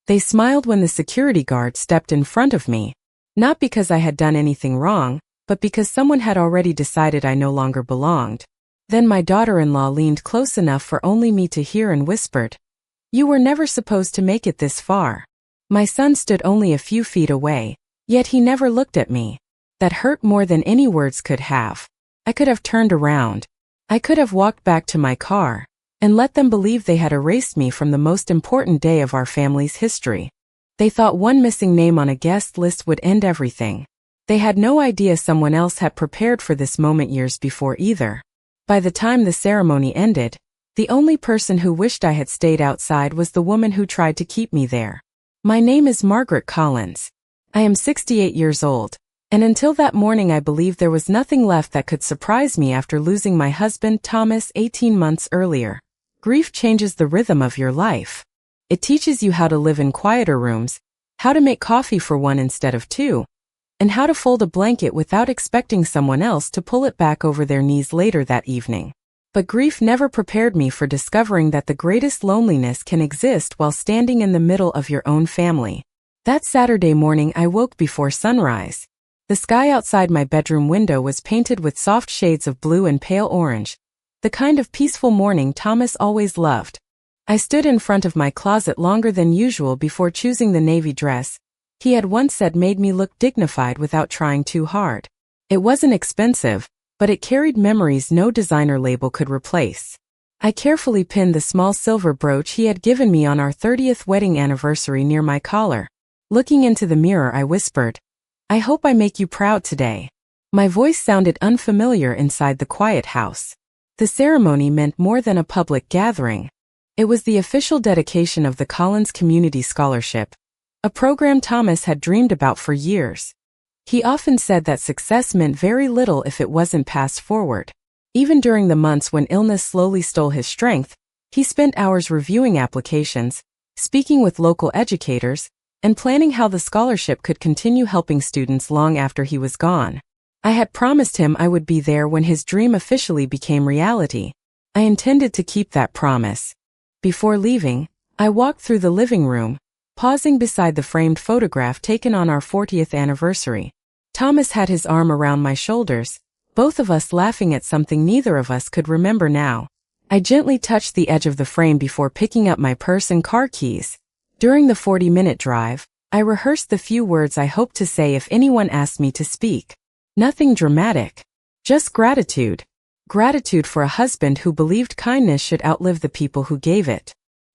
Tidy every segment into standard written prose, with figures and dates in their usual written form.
They smiled when the security guard stepped in front of me. Not because I had done anything wrong, but because someone had already decided I no longer belonged. Then my daughter-in-law leaned close enough for only me to hear and whispered, "You were never supposed to make it this far." My son stood only a few feet away, yet he never looked at me. That hurt more than any words could have. I could have turned around. I could have walked back to my car and let them believe they had erased me from the most important day of our family's history. They thought one missing name on a guest list would end everything. They had no idea someone else had prepared for this moment years before either. By the time the ceremony ended, the only person who wished I had stayed outside was the woman who tried to keep me there. My name is Margaret Collins. I am 68 years old, and until that morning I believed there was nothing left that could surprise me after losing my husband Thomas 18 months earlier. Grief changes the rhythm of your life. It teaches you how to live in quieter rooms, how to make coffee for one instead of two, and how to fold a blanket without expecting someone else to pull it back over their knees later that evening. But grief never prepared me for discovering that the greatest loneliness can exist while standing in the middle of your own family. That Saturday morning I woke before sunrise. The sky outside my bedroom window was painted with soft shades of blue and pale orange, the kind of peaceful morning Thomas always loved. I stood in front of my closet longer than usual before choosing the navy dress he had once said made me look dignified without trying too hard. It wasn't expensive, but it carried memories no designer label could replace. I carefully pinned the small silver brooch he had given me on our 30th wedding anniversary near my collar. Looking into the mirror I whispered, "I hope I make you proud today." My voice sounded unfamiliar inside the quiet house. The ceremony meant more than a public gathering. It was the official dedication of the Collins Community Scholarship, a program Thomas had dreamed about for years. He often said that success meant very little if it wasn't passed forward. Even during the months when illness slowly stole his strength, he spent hours reviewing applications, speaking with local educators, and planning how the scholarship could continue helping students long after he was gone. I had promised him I would be there when his dream officially became reality. I intended to keep that promise. Before leaving, I walked through the living room, pausing beside the framed photograph taken on our 40th anniversary. Thomas had his arm around my shoulders, both of us laughing at something neither of us could remember now. I gently touched the edge of the frame before picking up my purse and car keys. During the 40-minute drive, I rehearsed the few words I hoped to say if anyone asked me to speak. Nothing dramatic. Just gratitude. Gratitude for a husband who believed kindness should outlive the people who gave it.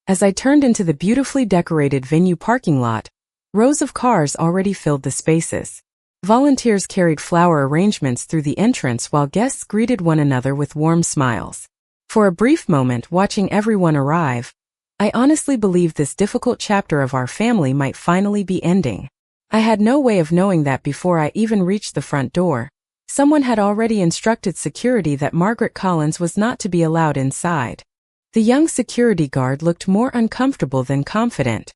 As I turned into the beautifully decorated venue parking lot, rows of cars already filled the spaces. Volunteers carried flower arrangements through the entrance while guests greeted one another with warm smiles. For a brief moment, watching everyone arrive, I honestly believed this difficult chapter of our family might finally be ending. I had no way of knowing that before I even reached the front door. Someone had already instructed security that Margaret Collins was not to be allowed inside. The young security guard looked more uncomfortable than confident.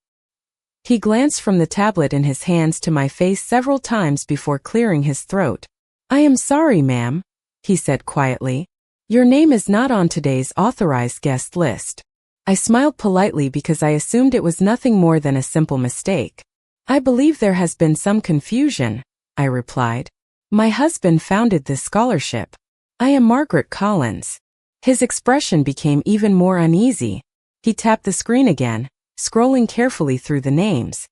He glanced from the tablet in his hands to my face several times before clearing his throat. "I am sorry, ma'am," he said quietly. "Your name is not on today's authorized guest list." I smiled politely because I assumed it was nothing more than a simple mistake. "I believe there has been some confusion," I replied. "My husband founded this scholarship. I am Margaret Collins." His expression became even more uneasy. He tapped the screen again, scrolling carefully through the names.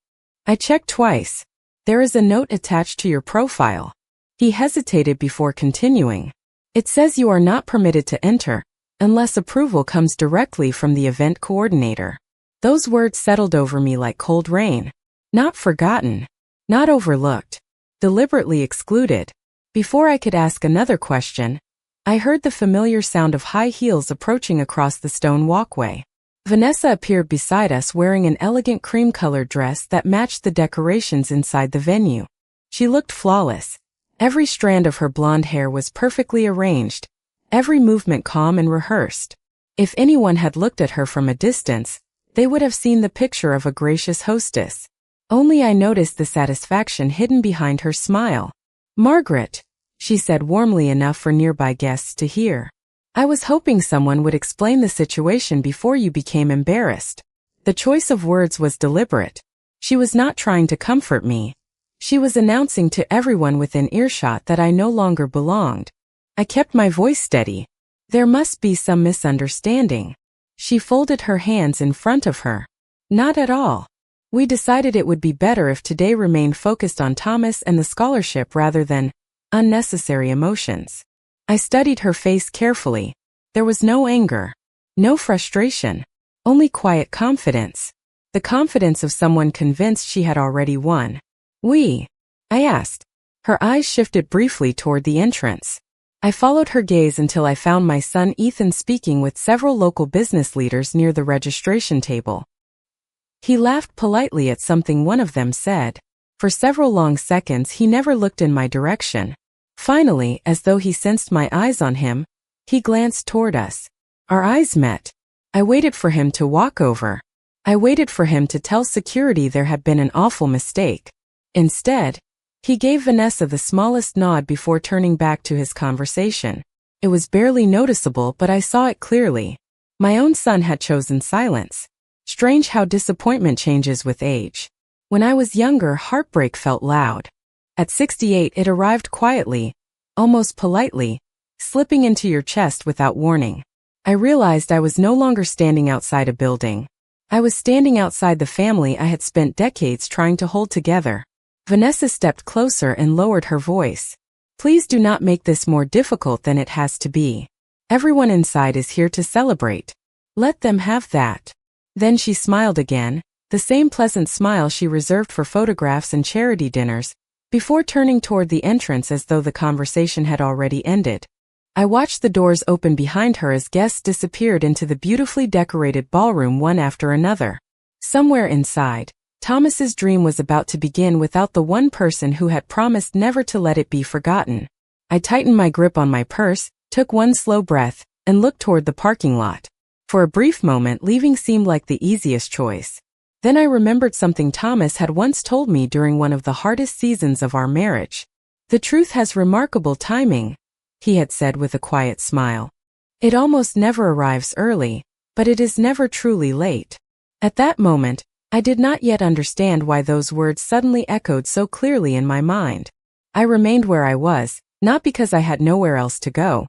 I checked twice. "There is a note attached to your profile." He hesitated before continuing. "It says you are not permitted to enter, unless approval comes directly from the event coordinator." Those words settled over me like cold rain. Not forgotten. Not overlooked. Deliberately excluded. Before I could ask another question, I heard the familiar sound of high heels approaching across the stone walkway. Vanessa appeared beside us wearing an elegant cream-colored dress that matched the decorations inside the venue. She looked flawless. Every strand of her blonde hair was perfectly arranged, every movement calm and rehearsed. If anyone had looked at her from a distance, they would have seen the picture of a gracious hostess. Only I noticed the satisfaction hidden behind her smile. "Margaret," she said warmly enough for nearby guests to hear. "I was hoping someone would explain the situation before you became embarrassed." The choice of words was deliberate. She was not trying to comfort me. She was announcing to everyone within earshot that I no longer belonged. I kept my voice steady. There must be some misunderstanding. She folded her hands in front of her. Not at all. We decided it would be better if today remained focused on Thomas and the scholarship rather than unnecessary emotions. I studied her face carefully. There was no anger, no frustration, only quiet confidence. The confidence of someone convinced she had already won. I asked. Her eyes shifted briefly toward the entrance. I followed her gaze until I found my son Ethan speaking with several local business leaders near the registration table. He laughed politely at something one of them said. For several long seconds he never looked in my direction. Finally, as though he sensed my eyes on him, he glanced toward us. Our eyes met. I waited for him to walk over. I waited for him to tell security there had been an awful mistake. Instead, he gave Vanessa the smallest nod before turning back to his conversation. It was barely noticeable, but I saw it clearly. My own son had chosen silence. Strange how disappointment changes with age. When I was younger, heartbreak felt loud. At 68, it arrived quietly, almost politely, slipping into your chest without warning. I realized I was no longer standing outside a building. I was standing outside the family I had spent decades trying to hold together. Vanessa stepped closer and lowered her voice. Please do not make this more difficult than it has to be. Everyone inside is here to celebrate. Let them have that. Then she smiled again, the same pleasant smile she reserved for photographs and charity dinners, before turning toward the entrance as though the conversation had already ended. I watched the doors open behind her as guests disappeared into the beautifully decorated ballroom one after another. Somewhere inside, Thomas's dream was about to begin without the one person who had promised never to let it be forgotten. I tightened my grip on my purse, took one slow breath, and looked toward the parking lot. For a brief moment, leaving seemed like the easiest choice. Then I remembered something Thomas had once told me during one of the hardest seasons of our marriage. The truth has remarkable timing, he had said with a quiet smile. It almost never arrives early, but it is never truly late. At that moment, I did not yet understand why those words suddenly echoed so clearly in my mind. I remained where I was, not because I had nowhere else to go,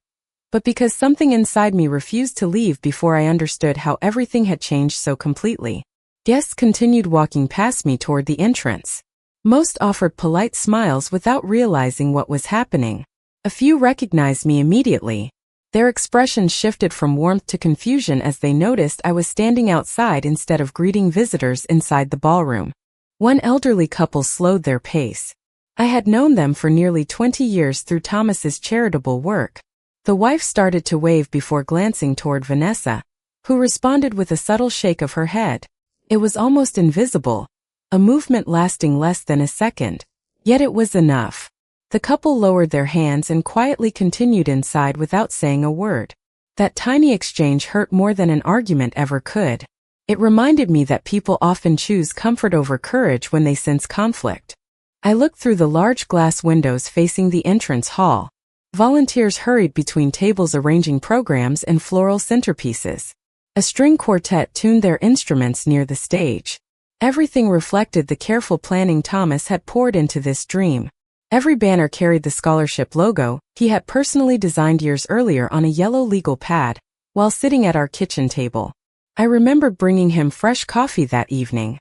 but because something inside me refused to leave before I understood how everything had changed so completely. Guests continued walking past me toward the entrance. Most offered polite smiles without realizing what was happening. A few recognized me immediately. Their expressions shifted from warmth to confusion as they noticed I was standing outside instead of greeting visitors inside the ballroom. One elderly couple slowed their pace. I had known them for nearly 20 years through Thomas's charitable work. The wife started to wave before glancing toward Vanessa, who responded with a subtle shake of her head. It was almost invisible, a movement lasting less than a second, yet it was enough. The couple lowered their hands and quietly continued inside without saying a word. That tiny exchange hurt more than an argument ever could. It reminded me that people often choose comfort over courage when they sense conflict. I looked through the large glass windows facing the entrance hall. Volunteers hurried between tables arranging programs and floral centerpieces. A string quartet tuned their instruments near the stage. Everything reflected the careful planning Thomas had poured into this dream. Every banner carried the scholarship logo he had personally designed years earlier on a yellow legal pad, while sitting at our kitchen table. I remembered bringing him fresh coffee that evening.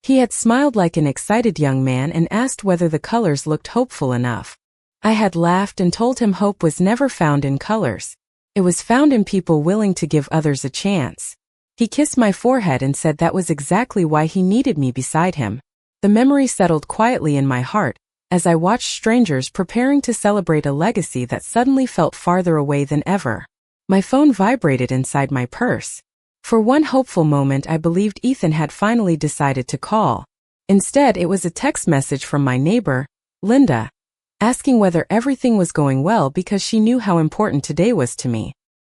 He had smiled like an excited young man and asked whether the colors looked hopeful enough. I had laughed and told him hope was never found in colors. It was found in people willing to give others a chance. He kissed my forehead and said that was exactly why he needed me beside him. The memory settled quietly in my heart, as I watched strangers preparing to celebrate a legacy that suddenly felt farther away than ever. My phone vibrated inside my purse. For one hopeful moment I believed Ethan had finally decided to call. Instead, it was a text message from my neighbor, Linda, asking whether everything was going well because she knew how important today was to me.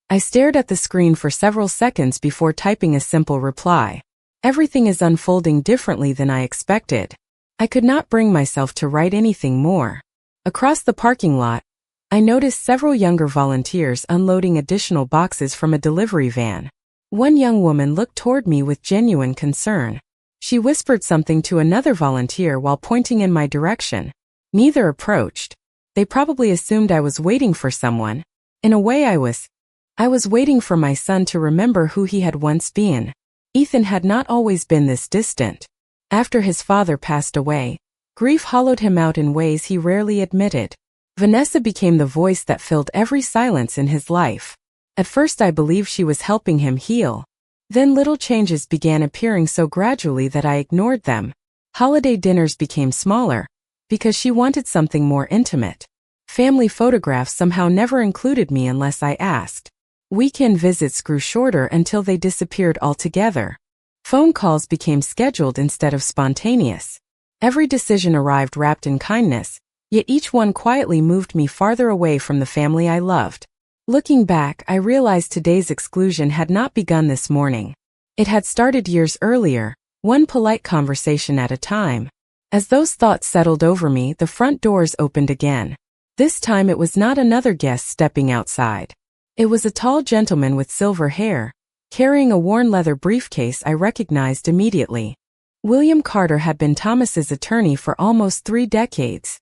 I stared at the screen for several seconds before typing a simple reply. Everything is unfolding differently than I expected. I could not bring myself to write anything more. Across the parking lot, I noticed several younger volunteers unloading additional boxes from a delivery van. One young woman looked toward me with genuine concern. She whispered something to another volunteer while pointing in my direction. Neither approached. They probably assumed I was waiting for someone. In a way I was waiting for my son to remember who he had once been. Ethan had not always been this distant. After his father passed away, grief hollowed him out in ways he rarely admitted. Vanessa became the voice that filled every silence in his life. At first I believed she was helping him heal. Then little changes began appearing so gradually that I ignored them. Holiday dinners became smaller, because she wanted something more intimate. Family photographs somehow never included me unless I asked. Weekend visits grew shorter until they disappeared altogether. Phone calls became scheduled instead of spontaneous. Every decision arrived wrapped in kindness, yet each one quietly moved me farther away from the family I loved. Looking back, I realized today's exclusion had not begun this morning. It had started years earlier, one polite conversation at a time. As those thoughts settled over me, the front doors opened again. This time it was not another guest stepping outside. It was a tall gentleman with silver hair, carrying a worn leather briefcase I recognized immediately. William Carter had been Thomas's attorney for almost 3 decades.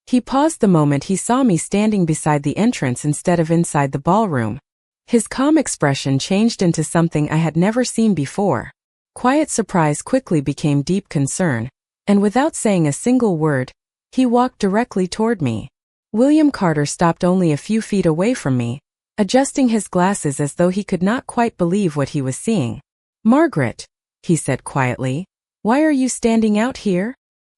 He paused the moment he saw me standing beside the entrance instead of inside the ballroom. His calm expression changed into something I had never seen before. Quiet surprise quickly became deep concern, and without saying a single word, he walked directly toward me. William Carter stopped only a few feet away from me, adjusting his glasses as though he could not quite believe what he was seeing. "Margaret," he said quietly, "why are you standing out here?"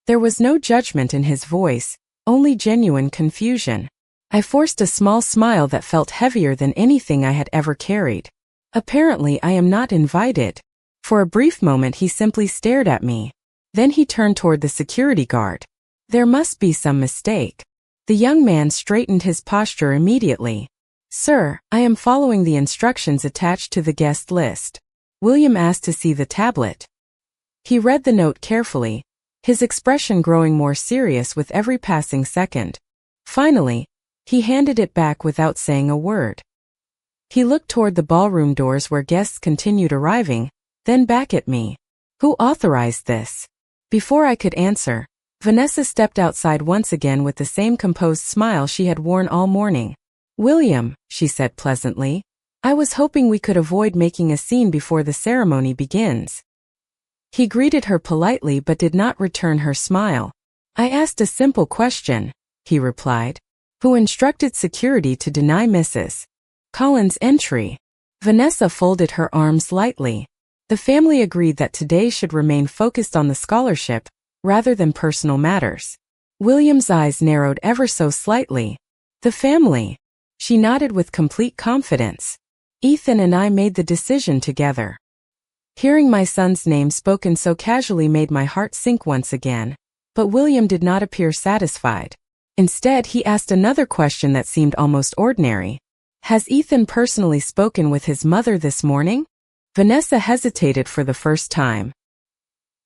There was no judgment in his voice, only genuine confusion. I forced a small smile that felt heavier than anything I had ever carried. "Apparently I am not invited." For a brief moment he simply stared at me. Then he turned toward the security guard. There must be some mistake. The young man straightened his posture immediately. "Sir, I am following the instructions attached to the guest list." William asked to see the tablet. He read the note carefully, his expression growing more serious with every passing second. Finally, he handed it back without saying a word. He looked toward the ballroom doors where guests continued arriving, then back at me. "Who authorized this?" Before I could answer, Vanessa stepped outside once again with the same composed smile she had worn all morning. "William," she said pleasantly, "I was hoping we could avoid making a scene before the ceremony begins." He greeted her politely but did not return her smile. "I asked a simple question," he replied. "Who instructed security to deny Mrs. Collins' entry?" Vanessa folded her arms lightly. The family agreed that today should remain focused on the scholarship, rather than personal matters. William's eyes narrowed ever so slightly. "The family?" She nodded with complete confidence. "Ethan and I made the decision together." Hearing my son's name spoken so casually made my heart sink once again, but William did not appear satisfied. Instead, he asked another question that seemed almost ordinary. "Has Ethan personally spoken with his mother this morning?" Vanessa hesitated for the first time.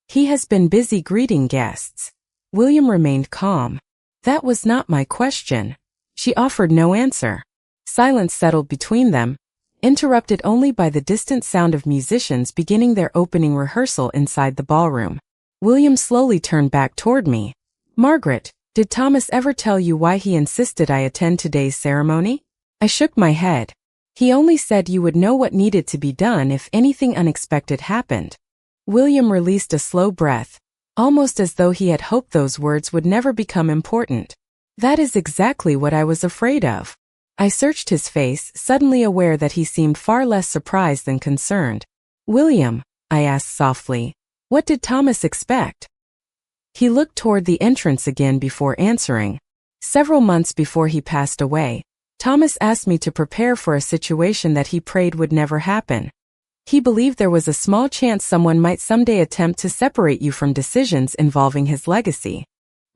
"He has been busy greeting guests." William remained calm. "That was not my question." She offered no answer. Silence settled between them, interrupted only by the distant sound of musicians beginning their opening rehearsal inside the ballroom. William slowly turned back toward me. "Margaret, did Thomas ever tell you why he insisted I attend today's ceremony?" I shook my head. "He only said you would know what needed to be done if anything unexpected happened." William released a slow breath, almost as though he had hoped those words would never become important. "That is exactly what I was afraid of." I searched his face, suddenly aware that he seemed far less surprised than concerned. "William," I asked softly, "what did Thomas expect?" He looked toward the entrance again before answering. "Several months before he passed away, Thomas asked me to prepare for a situation that he prayed would never happen. He believed there was a small chance someone might someday attempt to separate you from decisions involving his legacy."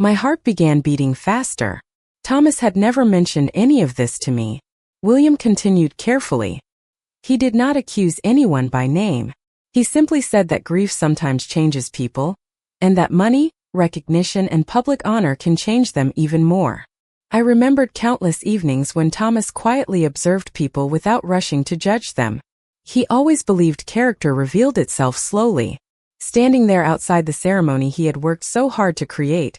My heart began beating faster. Thomas had never mentioned any of this to me. William continued carefully. "He did not accuse anyone by name. He simply said that grief sometimes changes people, and that money, recognition, and public honor can change them even more." I remembered countless evenings when Thomas quietly observed people without rushing to judge them. He always believed character revealed itself slowly. Standing there outside the ceremony he had worked so hard to create,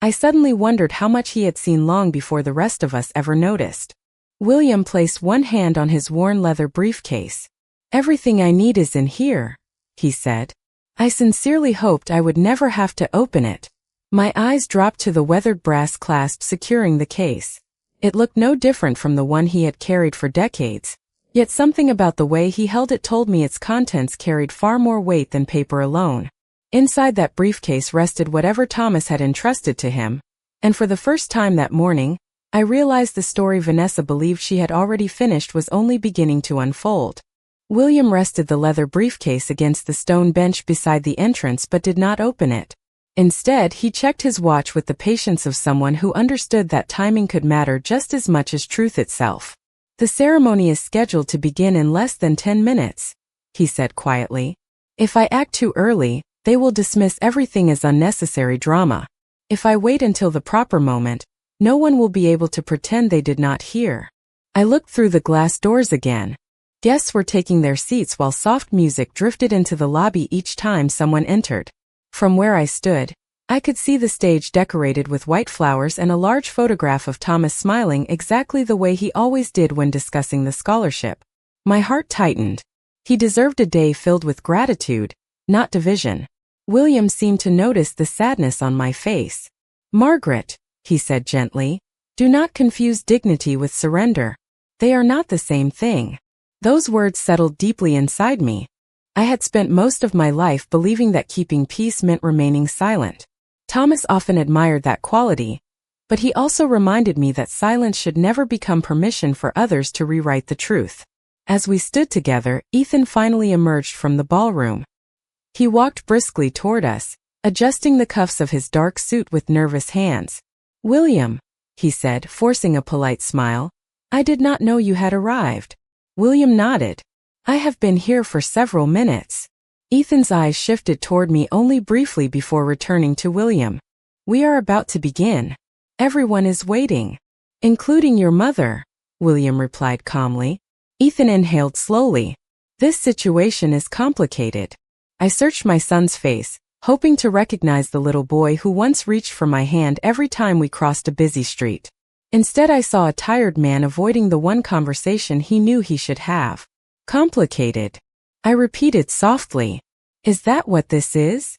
I suddenly wondered how much he had seen long before the rest of us ever noticed. William placed one hand on his worn leather briefcase. "Everything I need is in here," he said. I sincerely hoped I would never have to open it. My eyes dropped to the weathered brass clasp securing the case. It looked no different from the one he had carried for decades, yet something about the way he held it told me its contents carried far more weight than paper alone. Inside that briefcase rested whatever Thomas had entrusted to him, and for the first time that morning, I realized the story Vanessa believed she had already finished was only beginning to unfold. William rested the leather briefcase against the stone bench beside the entrance but did not open it. Instead, he checked his watch with the patience of someone who understood that timing could matter just as much as truth itself. "The ceremony is scheduled to begin in less than 10 minutes, he said quietly. "If I act too early, they will dismiss everything as unnecessary drama. If I wait until the proper moment, no one will be able to pretend they did not hear." I looked through the glass doors again. Guests were taking their seats while soft music drifted into the lobby each time someone entered. From where I stood, I could see the stage decorated with white flowers and a large photograph of Thomas smiling exactly the way he always did when discussing the scholarship. My heart tightened. He deserved a day filled with gratitude, not division. William seemed to notice the sadness on my face. "Margaret," he said gently, "do not confuse dignity with surrender. They are not the same thing." Those words settled deeply inside me. I had spent most of my life believing that keeping peace meant remaining silent. Thomas often admired that quality, but he also reminded me that silence should never become permission for others to rewrite the truth. As we stood together, Ethan finally emerged from the ballroom. He walked briskly toward us, adjusting the cuffs of his dark suit with nervous hands. "William," he said, forcing a polite smile, "I did not know you had arrived." William nodded. "I have been here for several minutes." Ethan's eyes shifted toward me only briefly before returning to William. "We are about to begin. Everyone is waiting. Including your mother," William replied calmly. Ethan inhaled slowly. "This situation is complicated." I searched my son's face, hoping to recognize the little boy who once reached for my hand every time we crossed a busy street. Instead, I saw a tired man avoiding the one conversation he knew he should have. "Complicated," I repeated softly. "Is that what this is?"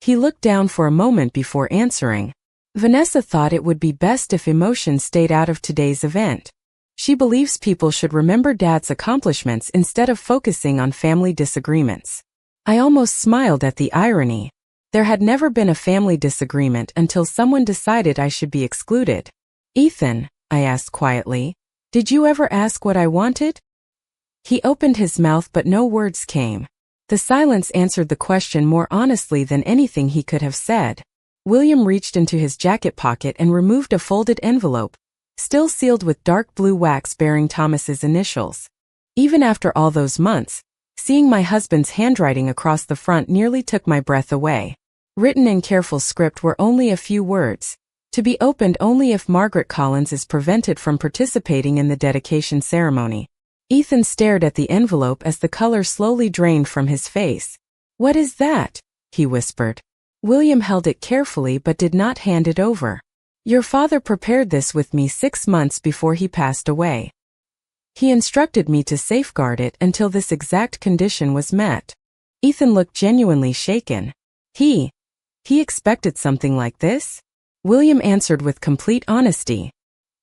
He looked down for a moment before answering. "Vanessa thought it would be best if emotions stayed out of today's event. She believes people should remember Dad's accomplishments instead of focusing on family disagreements." I almost smiled at the irony. There had never been a family disagreement until someone decided I should be excluded. "Ethan," I asked quietly, "did you ever ask what I wanted?" He opened his mouth but no words came. The silence answered the question more honestly than anything he could have said. William reached into his jacket pocket and removed a folded envelope, still sealed with dark blue wax bearing Thomas's initials. Even after all those months, seeing my husband's handwriting across the front nearly took my breath away. Written in careful script were only a few words. To be opened only if Margaret Collins is prevented from participating in the dedication ceremony. Ethan stared at the envelope as the color slowly drained from his face. "What is that?" he whispered. William held it carefully but did not hand it over. "Your father prepared this with me 6 months before he passed away. He instructed me to safeguard it until this exact condition was met." Ethan looked genuinely shaken. He expected something like this? William answered with complete honesty.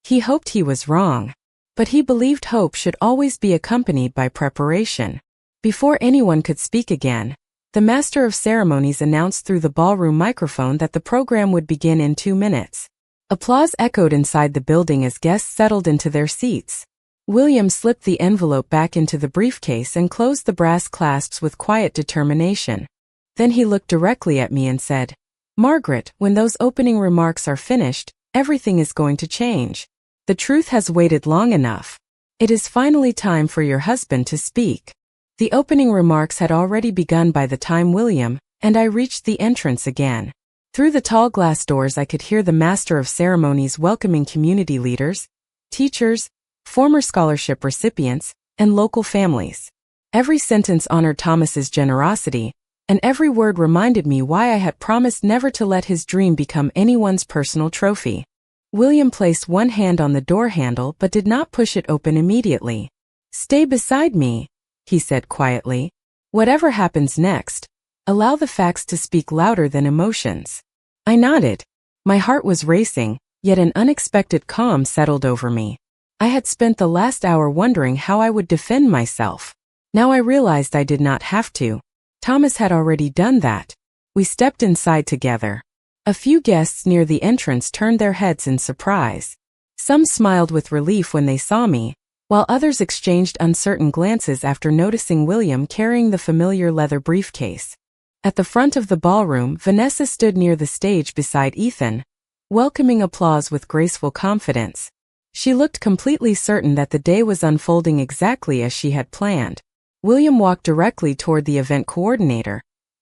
He hoped he was wrong, but he believed hope should always be accompanied by preparation. Before anyone could speak again, the Master of Ceremonies announced through the ballroom microphone that the program would begin in 2 minutes. Applause echoed inside the building as guests settled into their seats. William slipped the envelope back into the briefcase and closed the brass clasps with quiet determination. Then he looked directly at me and said, "Margaret, when those opening remarks are finished, everything is going to change. The truth has waited long enough. It is finally time for your husband to speak." The opening remarks had already begun by the time William and I reached the entrance again. Through the tall glass doors I could hear the Master of Ceremonies welcoming community leaders, teachers, former scholarship recipients, and local families. Every sentence honored Thomas's generosity, and every word reminded me why I had promised never to let his dream become anyone's personal trophy. William placed one hand on the door handle but did not push it open immediately. "Stay beside me," he said quietly. "Whatever happens next, allow the facts to speak louder than emotions." I nodded. My heart was racing, yet an unexpected calm settled over me. I had spent the last hour wondering how I would defend myself. Now I realized I did not have to. Thomas had already done that. We stepped inside together. A few guests near the entrance turned their heads in surprise. Some smiled with relief when they saw me, while others exchanged uncertain glances after noticing William carrying the familiar leather briefcase. At the front of the ballroom, Vanessa stood near the stage beside Ethan, welcoming applause with graceful confidence. She looked completely certain that the day was unfolding exactly as she had planned. William walked directly toward the event coordinator,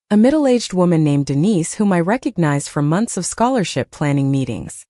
a middle-aged woman named Denise whom I recognized from months of scholarship planning meetings.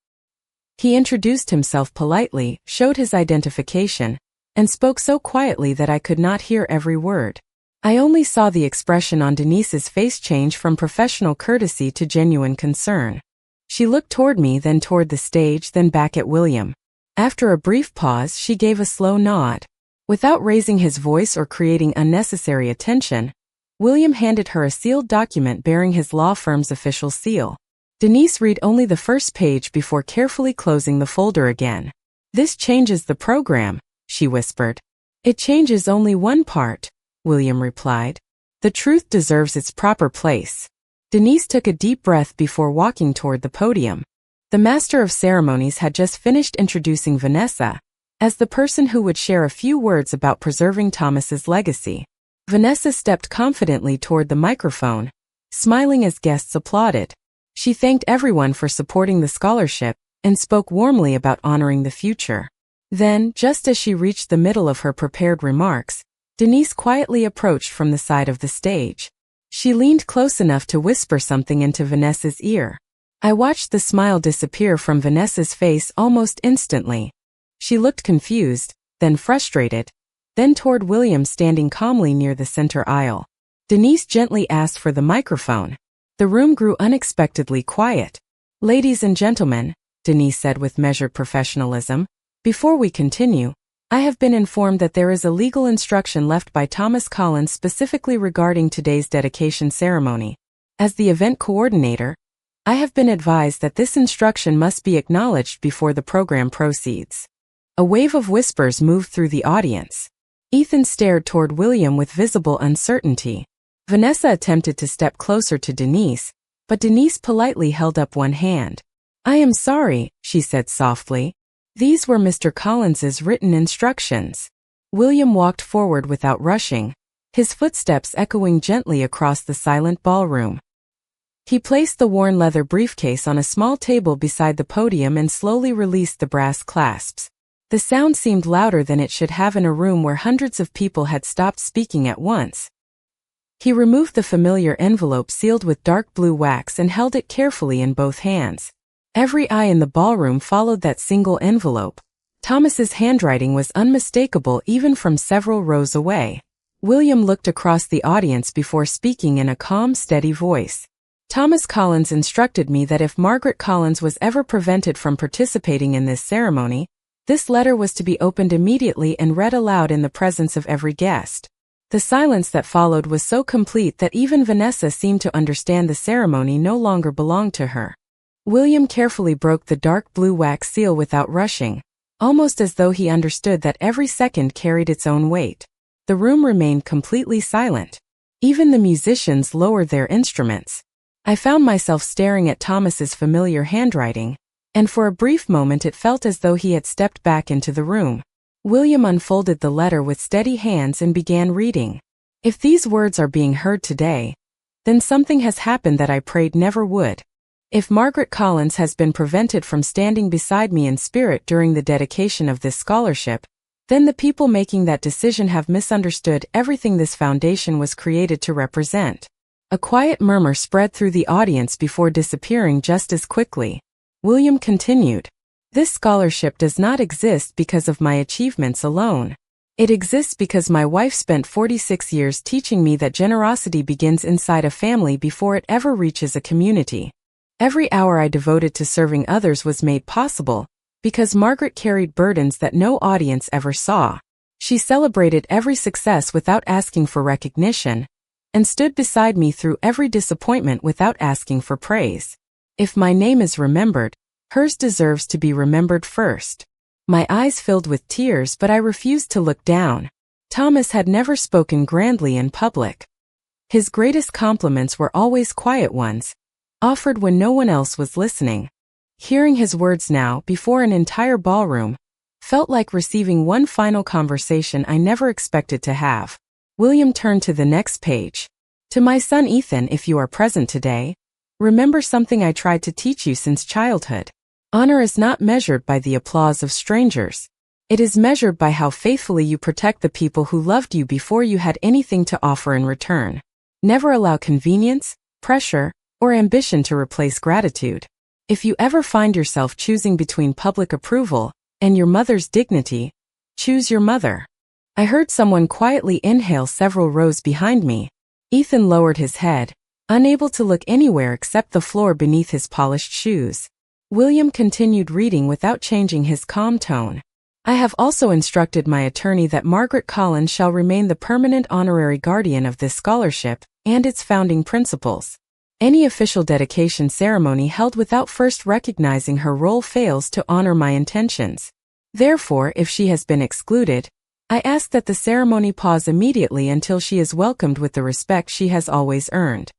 He introduced himself politely, showed his identification, and spoke so quietly that I could not hear every word. I only saw the expression on Denise's face change from professional courtesy to genuine concern. She looked toward me, then toward the stage, then back at William. After a brief pause, she gave a slow nod. Without raising his voice or creating unnecessary attention, William handed her a sealed document bearing his law firm's official seal. Denise read only the first page before carefully closing the folder again. "This changes the program," she whispered. "It changes only one part," William replied. "The truth deserves its proper place." Denise took a deep breath before walking toward the podium. The Master of Ceremonies had just finished introducing Vanessa as the person who would share a few words about preserving Thomas's legacy. Vanessa stepped confidently toward the microphone, smiling as guests applauded. She thanked everyone for supporting the scholarship and spoke warmly about honoring the future. Then, just as she reached the middle of her prepared remarks, Denise quietly approached from the side of the stage. She leaned close enough to whisper something into Vanessa's ear. I watched the smile disappear from Vanessa's face almost instantly. She looked confused, then frustrated, then toward William standing calmly near the center aisle. Denise gently asked for the microphone. The room grew unexpectedly quiet. "Ladies and gentlemen," Denise said with measured professionalism, "before we continue, I have been informed that there is a legal instruction left by Thomas Collins specifically regarding today's dedication ceremony. As the event coordinator, I have been advised that this instruction must be acknowledged before the program proceeds." A wave of whispers moved through the audience. Ethan stared toward William with visible uncertainty. Vanessa attempted to step closer to Denise, but Denise politely held up one hand. "I am sorry," she said softly. "These were Mr. Collins's written instructions." William walked forward without rushing, his footsteps echoing gently across the silent ballroom. He placed the worn leather briefcase on a small table beside the podium and slowly released the brass clasps. The sound seemed louder than it should have in a room where hundreds of people had stopped speaking at once. He removed the familiar envelope sealed with dark blue wax and held it carefully in both hands. Every eye in the ballroom followed that single envelope. Thomas's handwriting was unmistakable even from several rows away. William looked across the audience before speaking in a calm, steady voice. "Thomas Collins instructed me that if Margaret Collins was ever prevented from participating in this ceremony, this letter was to be opened immediately and read aloud in the presence of every guest." The silence that followed was so complete that even Vanessa seemed to understand the ceremony no longer belonged to her. William carefully broke the dark blue wax seal without rushing, almost as though he understood that every second carried its own weight. The room remained completely silent. Even the musicians lowered their instruments. I found myself staring at Thomas's familiar handwriting, and for a brief moment it felt as though he had stepped back into the room. William unfolded the letter with steady hands and began reading. "If these words are being heard today, then something has happened that I prayed never would. If Margaret Collins has been prevented from standing beside me in spirit during the dedication of this scholarship, then the people making that decision have misunderstood everything this foundation was created to represent." A quiet murmur spread through the audience before disappearing just as quickly. William continued, "This scholarship does not exist because of my achievements alone. It exists because my wife spent 46 years teaching me that generosity begins inside a family before it ever reaches a community. Every hour I devoted to serving others was made possible because Margaret carried burdens that no audience ever saw. She celebrated every success without asking for recognition, and stood beside me through every disappointment without asking for praise. If my name is remembered, hers deserves to be remembered first. My eyes filled with tears, but I refused to look down. Thomas had never spoken grandly in public. His greatest compliments were always quiet ones, offered when no one else was listening. Hearing his words now, before an entire ballroom, felt like receiving one final conversation I never expected to have. William turned to the next page. To my son Ethan, if you are present today, remember something I tried to teach you since childhood. Honor is not measured by the applause of strangers. It is measured by how faithfully you protect the people who loved you before you had anything to offer in return. Never allow convenience, pressure, or ambition to replace gratitude. If you ever find yourself choosing between public approval and your mother's dignity, choose your mother. I heard someone quietly inhale several rows behind me. Ethan lowered his head, unable to look anywhere except the floor beneath his polished shoes. William continued reading without changing his calm tone. I have also instructed my attorney that Margaret Collins shall remain the permanent honorary guardian of this scholarship and its founding principles. Any official dedication ceremony held without first recognizing her role fails to honor my intentions. Therefore, if she has been excluded, I ask that the ceremony pause immediately until she is welcomed with the respect she has always earned.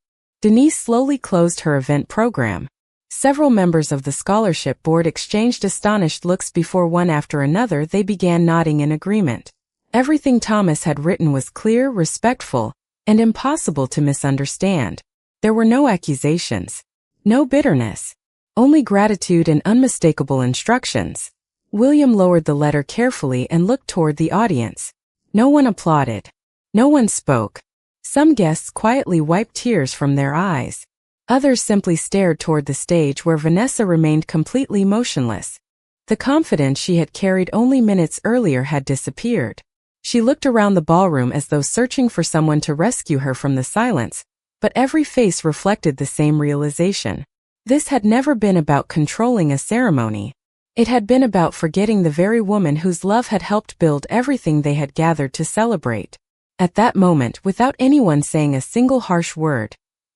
Denise slowly closed her event program. Several members of the scholarship board exchanged astonished looks before one after another they began nodding in agreement. Everything Thomas had written was clear, respectful, and impossible to misunderstand. There were no accusations, no bitterness, only gratitude and unmistakable instructions. William lowered the letter carefully and looked toward the audience. No one applauded. No one spoke. Some guests quietly wiped tears from their eyes. Others simply stared toward the stage where Vanessa remained completely motionless. The confidence she had carried only minutes earlier had disappeared. She looked around the ballroom as though searching for someone to rescue her from the silence, but every face reflected the same realization. This had never been about controlling a ceremony. It had been about forgetting the very woman whose love had helped build everything they had gathered to celebrate. At that moment, without anyone saying a single harsh word,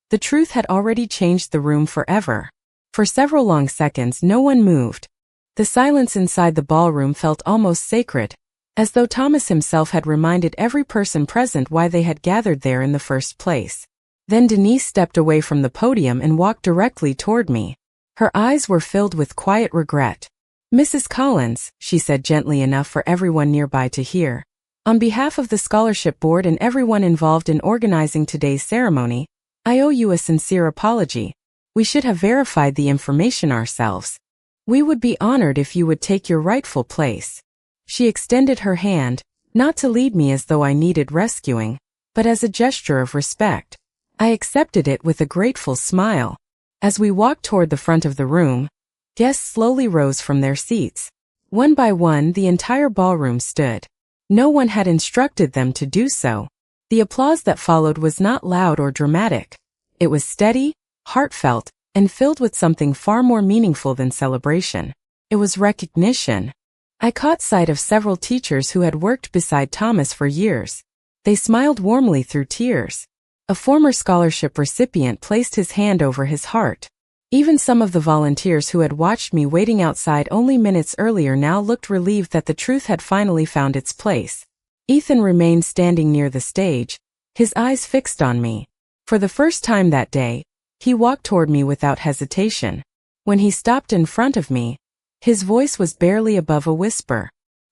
the truth had already changed the room forever. For several long seconds no one moved. The silence inside the ballroom felt almost sacred, as though Thomas himself had reminded every person present why they had gathered there in the first place. Then Denise stepped away from the podium and walked directly toward me. Her eyes were filled with quiet regret. "Mrs. Collins," she said gently enough for everyone nearby to hear, "on behalf of the scholarship board and everyone involved in organizing today's ceremony, I owe you a sincere apology. We should have verified the information ourselves. We would be honored if you would take your rightful place." She extended her hand, not to lead me as though I needed rescuing, but as a gesture of respect. I accepted it with a grateful smile. As we walked toward the front of the room, guests slowly rose from their seats. One by one, the entire ballroom stood. No one had instructed them to do so. The applause that followed was not loud or dramatic. It was steady, heartfelt, and filled with something far more meaningful than celebration. It was recognition. I caught sight of several teachers who had worked beside Thomas for years. They smiled warmly through tears. A former scholarship recipient placed his hand over his heart. Even some of the volunteers who had watched me waiting outside only minutes earlier now looked relieved that the truth had finally found its place. Ethan remained standing near the stage, his eyes fixed on me. For the first time that day, he walked toward me without hesitation. When he stopped in front of me, his voice was barely above a whisper.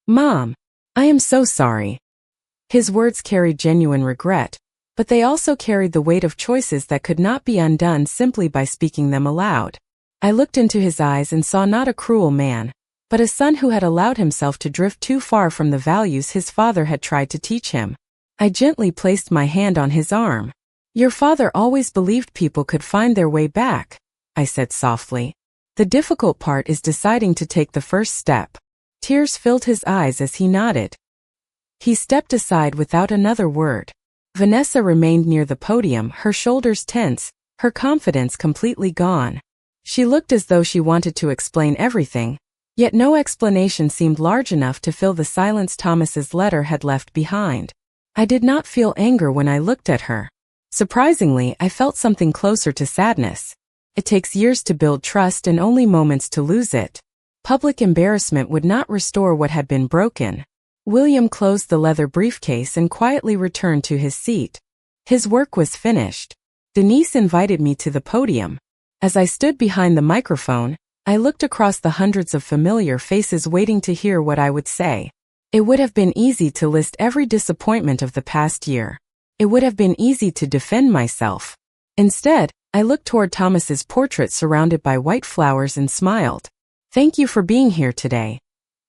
"Mom, I am so sorry." His words carried genuine regret, but they also carried the weight of choices that could not be undone simply by speaking them aloud. I looked into his eyes and saw not a cruel man, but a son who had allowed himself to drift too far from the values his father had tried to teach him. I gently placed my hand on his arm. "Your father always believed people could find their way back," I said softly. "The difficult part is deciding to take the first step." Tears filled his eyes as he nodded. He stepped aside without another word. Vanessa remained near the podium, her shoulders tense, her confidence completely gone. She looked as though she wanted to explain everything, yet no explanation seemed large enough to fill the silence Thomas's letter had left behind. I did not feel anger when I looked at her. Surprisingly, I felt something closer to sadness. It takes years to build trust and only moments to lose it. Public embarrassment would not restore what had been broken. William closed the leather briefcase and quietly returned to his seat. His work was finished. Denise invited me to the podium. As I stood behind the microphone, I looked across the hundreds of familiar faces waiting to hear what I would say. It would have been easy to list every disappointment of the past year. It would have been easy to defend myself. Instead, I looked toward Thomas's portrait surrounded by white flowers and smiled. "Thank you for being here today,"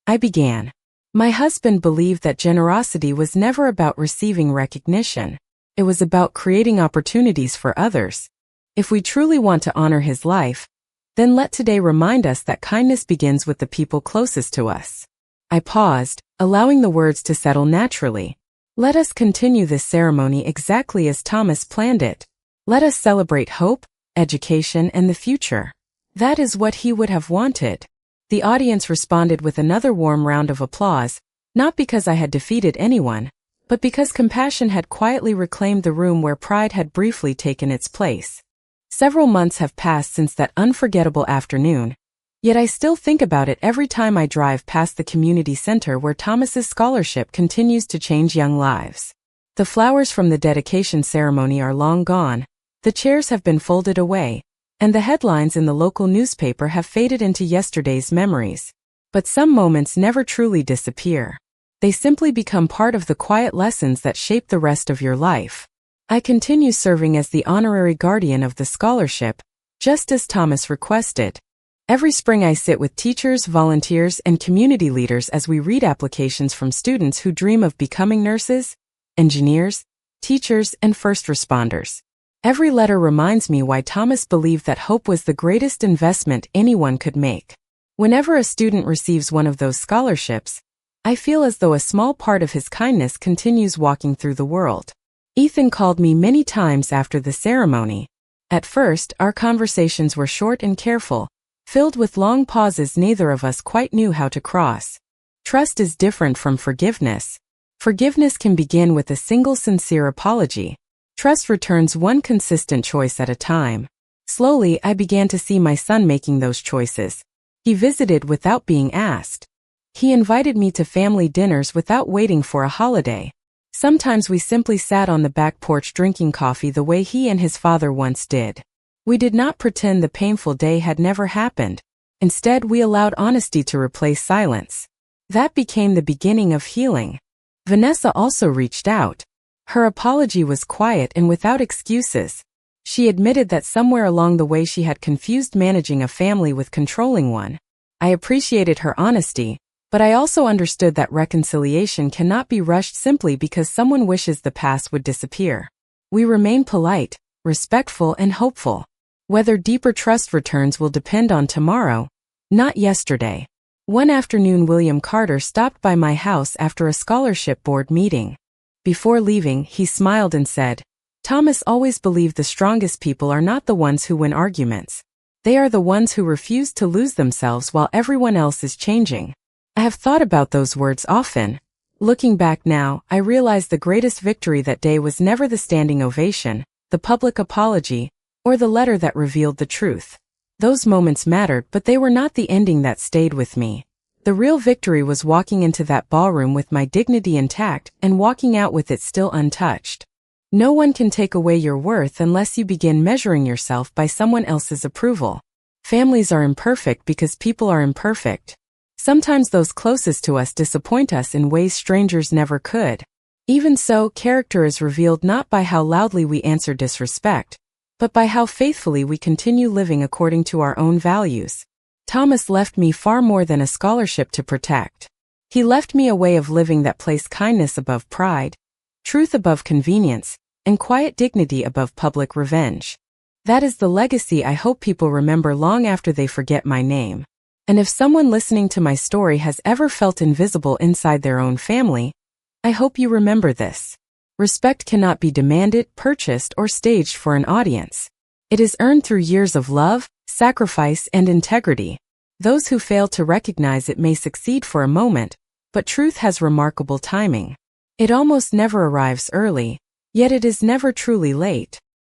I began. My husband believed that generosity was never about receiving recognition. It was about creating opportunities for others. If we truly want to honor his life, then let today remind us that kindness begins with the people closest to us. I paused, allowing the words to settle naturally. Let us continue this ceremony exactly as Thomas planned it. Let us celebrate hope, education, and the future. That is what he would have wanted. The audience responded with another warm round of applause, not because I had defeated anyone, but because compassion had quietly reclaimed the room where pride had briefly taken its place. Several months have passed since that unforgettable afternoon, yet I still think about it every time I drive past the community center where Thomas's scholarship continues to change young lives. The flowers from the dedication ceremony are long gone, the chairs have been folded away, and the headlines in the local newspaper have faded into yesterday's memories. But some moments never truly disappear. They simply become part of the quiet lessons that shape the rest of your life. I continue serving as the honorary guardian of the scholarship, just as Thomas requested. Every spring I sit with teachers, volunteers, and community leaders as we read applications from students who dream of becoming nurses, engineers, teachers, and first responders. Every letter reminds me why Thomas believed that hope was the greatest investment anyone could make. Whenever a student receives one of those scholarships, I feel as though a small part of his kindness continues walking through the world. Ethan called me many times after the ceremony. At first, our conversations were short and careful, filled with long pauses neither of us quite knew how to cross. Trust is different from forgiveness. Forgiveness can begin with a single sincere apology. Trust returns one consistent choice at a time. Slowly, I began to see my son making those choices. He visited without being asked. He invited me to family dinners without waiting for a holiday. Sometimes we simply sat on the back porch drinking coffee the way he and his father once did. We did not pretend the painful day had never happened. Instead, we allowed honesty to replace silence. That became the beginning of healing. Vanessa also reached out. Her apology was quiet and without excuses. She admitted that somewhere along the way she had confused managing a family with controlling one. I appreciated her honesty, but I also understood that reconciliation cannot be rushed simply because someone wishes the past would disappear. We remain polite, respectful, and hopeful. Whether deeper trust returns will depend on tomorrow, not yesterday. One afternoon, William Carter stopped by my house after a scholarship board meeting. Before leaving, he smiled and said, "Thomas always believed the strongest people are not the ones who win arguments. They are the ones who refuse to lose themselves while everyone else is changing." I have thought about those words often. Looking back now, I realize the greatest victory that day was never the standing ovation, the public apology, or the letter that revealed the truth. Those moments mattered, but they were not the ending that stayed with me. The real victory was walking into that ballroom with my dignity intact and walking out with it still untouched. No one can take away your worth unless you begin measuring yourself by someone else's approval. Families are imperfect because people are imperfect. Sometimes those closest to us disappoint us in ways strangers never could. Even so, character is revealed not by how loudly we answer disrespect, but by how faithfully we continue living according to our own values. Thomas left me far more than a scholarship to protect. He left me a way of living that placed kindness above pride, truth above convenience, and quiet dignity above public revenge. That is the legacy I hope people remember long after they forget my name. And if someone listening to my story has ever felt invisible inside their own family, I hope you remember this. Respect cannot be demanded, purchased, or staged for an audience. It is earned through years of love, sacrifice, and integrity. Those who fail to recognize it may succeed for a moment, but truth has remarkable timing. It almost never arrives early, yet it is never truly late.